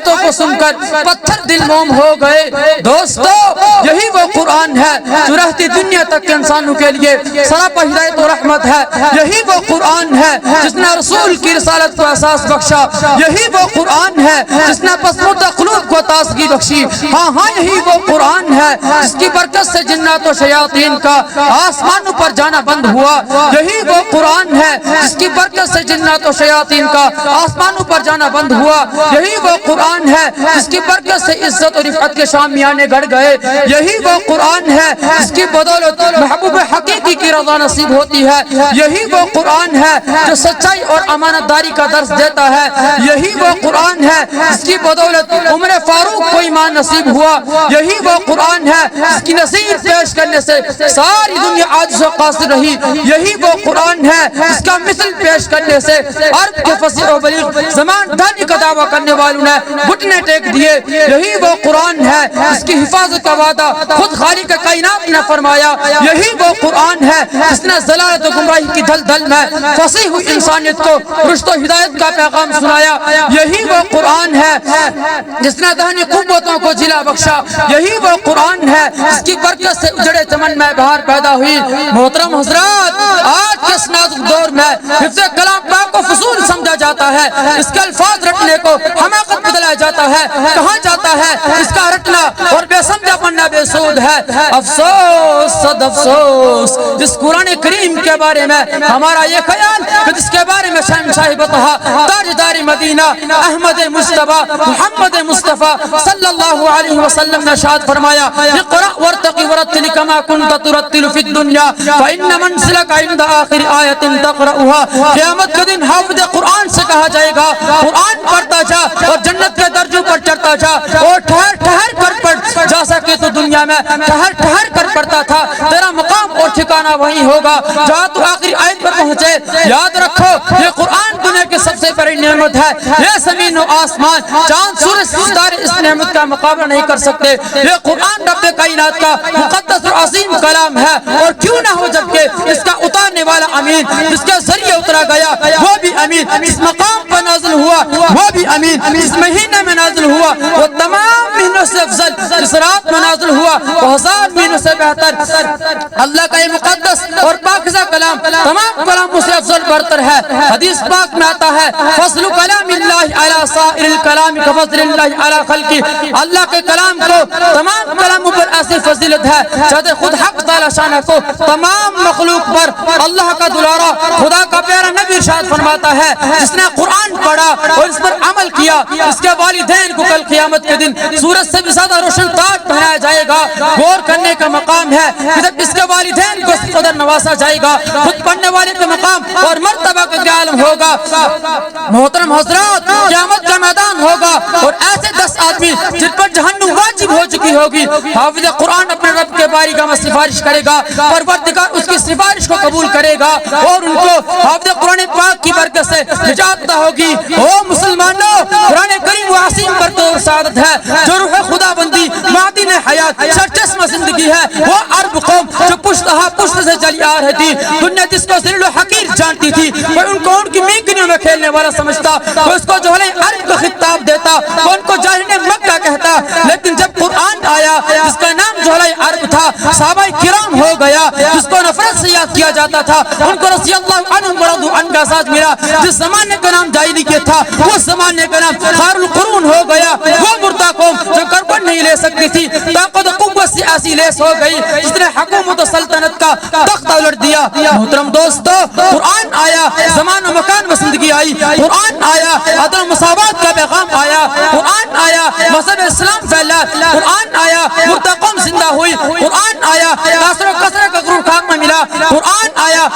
آیتوں کو سن کر پتھر دل موم ہو گئے۔ دوستو یہی وہ قرآن ہے جو رہتی دنیا تک کے انسانوں کے لیے سراپا ہدایت و رحمت ہے۔ یہی وہ قرآن ہے جس نے رسول کی رسالت کو احساس بخشا۔ یہی وہ قرآن ہے جس نے پسماندہ قلوب کو تازگی بخشی۔ ہاں ہاں یہی وہ قرآن ہے جس کی برکت سے جنات و شیاطین کا آسمانوں پر جانا بند ہوا۔ یہی وہ قرآن ہے جس کی برکت سے جنات و شیاطین کا آسمانوں پر جانا بند ہوا۔ یہی وہ قرآن ہے جس کی برکت سے عزت اور رفعت کے شامیانے گڑ گئے۔ یہی وہ قرآن ہے جس کی بدولت محبوب حقیقی کی رضا نصیب ہوتی ہے۔ یہی وہ قرآن ہے جو سچائی اور امانت داری کا درس دیتا ہے۔ یہی وہ قرآن ہے جس کی بدولت عمر فاروق کو ایمان نصیب ہوا۔ یہی وہ قرآن ہے جس کی نصیب پیش کرنے سے ساری دنیا عاجز و قاصر رہی۔ یہی وہ قرآن ہے جس کا مثل پیش کرنے سے عرب کے فصیح و بلیغ زمان دانی کا دعویٰ کرنے والوں نے گھٹنے ٹیک دیے۔ یہی وہ قرآن ہے جس کی حفاظت کا وعدہ خود خالق کائنات نے فرمایا۔ یہی وہ قرآن ہے جس نے ضلالت و گمراہی کی دلدل میں پھنسی ہوئی انسانیت کو رشد و ہدایت کا پیغام سنایا۔ یہی وہ قرآن ہے جس نے ذہنی قوتوں کو جلا بخشا۔ یہی وہ قرآن ہے جس کی برکت سے اجڑے چمن میں بہار پیدا ہوئی۔ محترم حضرات، آج کے اس نازک دور میں حفظ کلام پاک کو فضول سمجھا جاتا ہے۔ اس کے الفاظ رٹنے کو حماقت بدلا جاتا ہے۔ کہا جاتا ہے اس کا رٹنا اور بے سمجھا بننا بے سود ہے۔ افسوس صد افسوس جس قرآن کریم کے بارے میں ہمارا یہ خیال کہ جس کے بارے میں شہنشاہ بطحا تاجدار مدینہ احمد مجتبی محمد مصطفیٰ صلی اللہ علیہ وسلم نے ارشاد فرمایا، اقرأ وارتقی ورتل کما کنت ترتل فی الدنیا فإن منزلک عند آخر آیت تقرأها۔ قیامت کے دن حافظ قرآن سے کہا جائے گا قرآن پڑھتا جا اور جنت کے درجوں پر چڑھتا جا، اور ٹھہر ٹھہر کر پڑھ، جا سکے تو دنیا میں ٹھہر ٹھہر کر پڑھتا تھا، تیرا مقام اور ٹھکانہ وہی ہوگا جہاں تو آخری آیت پر پہنچے۔ یاد رکھو یہ قرآن دنیا کی سب سے بڑی نعمت ہے۔ یہ زمین و آسمان چاند سورج ستارے اس نعمت کا مقابلہ نہیں کر سکتے۔ یہ قرآن رب کائنات کا مقدس اور عظیم کلام ہے، اور کیوں نہ ہو جبکہ اس کا اتارنے والا امین، جس کے ذریعے اترا گیا وہ بھی امین، اس مقام پر نازل ہوا وہ بھی امین، اس مہینے میں نازل ہوا وہ تمام مہینوں سے افضل، اس رات میں نازل ہوا وہ ہزار مہینوں سے بہتر۔ اللہ کا یہ مقدس اور پاکیزہ کلام تمام کلاموں سے افضل برتر ہے۔ حدیث پاک میں آتا ہے فضل کلام اللہ علی سائر الکلام کفضل اللہ علی خلقہ، اللہ کے کلام کو تمام کلاموں پر ایسی فضیلت ہے جیسے خود حق تعالی شانہ کو تمام مخلوق پر اللہ کا دلارا خدا کا پیارا نبی ارشاد فرماتا ہے جس نے قرآن پڑھا اور اس پر عمل کیا اس کے والدین کو کل قیامت کے دن سورج سے بھی زیادہ روشن تاج پہنایا جائے گا۔ غور کرنے کا مقام ہے کہ جب اس کے والدین کو اس قدر نوازا جائے گا، خود پڑھنے والے کا مقام اور مرتبہ کا کیا عالم ہوگا۔ محترم حضرات، قیامت کا میدان ہوگا اور ایسے 10 آدمی جن پر جہنم واجب ہو چکی ہوگی، حافظ قرآن اپنے رب کے باری کا سفارش کرے گا، پروردگار اس کی سفارش کو قبول کرے گا اور ان کو حافظ قرآن پاک کی برکت سے نجات ہوگی۔ او مسلمانوں، قرآن کریم وہ عظیم برکت اور سعادت ہے جو روح خدا بندی معدن حیات سرچشمہ زندگی ہے۔ وہ عرب قوم جو پشت سے چلی آ رہی تھی، دنیا جس کو ذلیل و حقیر جانتی تھی، وہ ان کو ان کی میکنیوں میں کھیلنے والا سمجھتا، وہ اس کو جوہل عرب کا خطاب دیتا، وہ ان کو جاہل مکہ کہتا۔ لیکن جب قرآن آیا جس کا نام جوہل عرب تھا، صحابہ کرام ہو گیا، جس کو نفرت سے یاد کیا جاتا تھا، ان کو رضی اللہ عنہم ورضوا عنہ کا ساتھ ملا۔ جس زمانے کا نام جاہلیت تھا وہ زمانے کا نام خیر القرون ہو گیا۔ وہ مردہ قوم جو گڑبڑ نہیں لے سکتی تھی، طاقت و قوت سے ایسی لیس ہو گئی جس نے حکومت و سلطنت کا تخت الٹ دیا۔ محترم دوستو، قرآن آیا، زمان و مکان میں زندگی آئی، قرآن آیا، عدل و مساوات کا پیغام آیا، قرآن آیا، مذہب اسلام پھیلا، قرآن آیا، مردہ قوم زندہ ہوئی،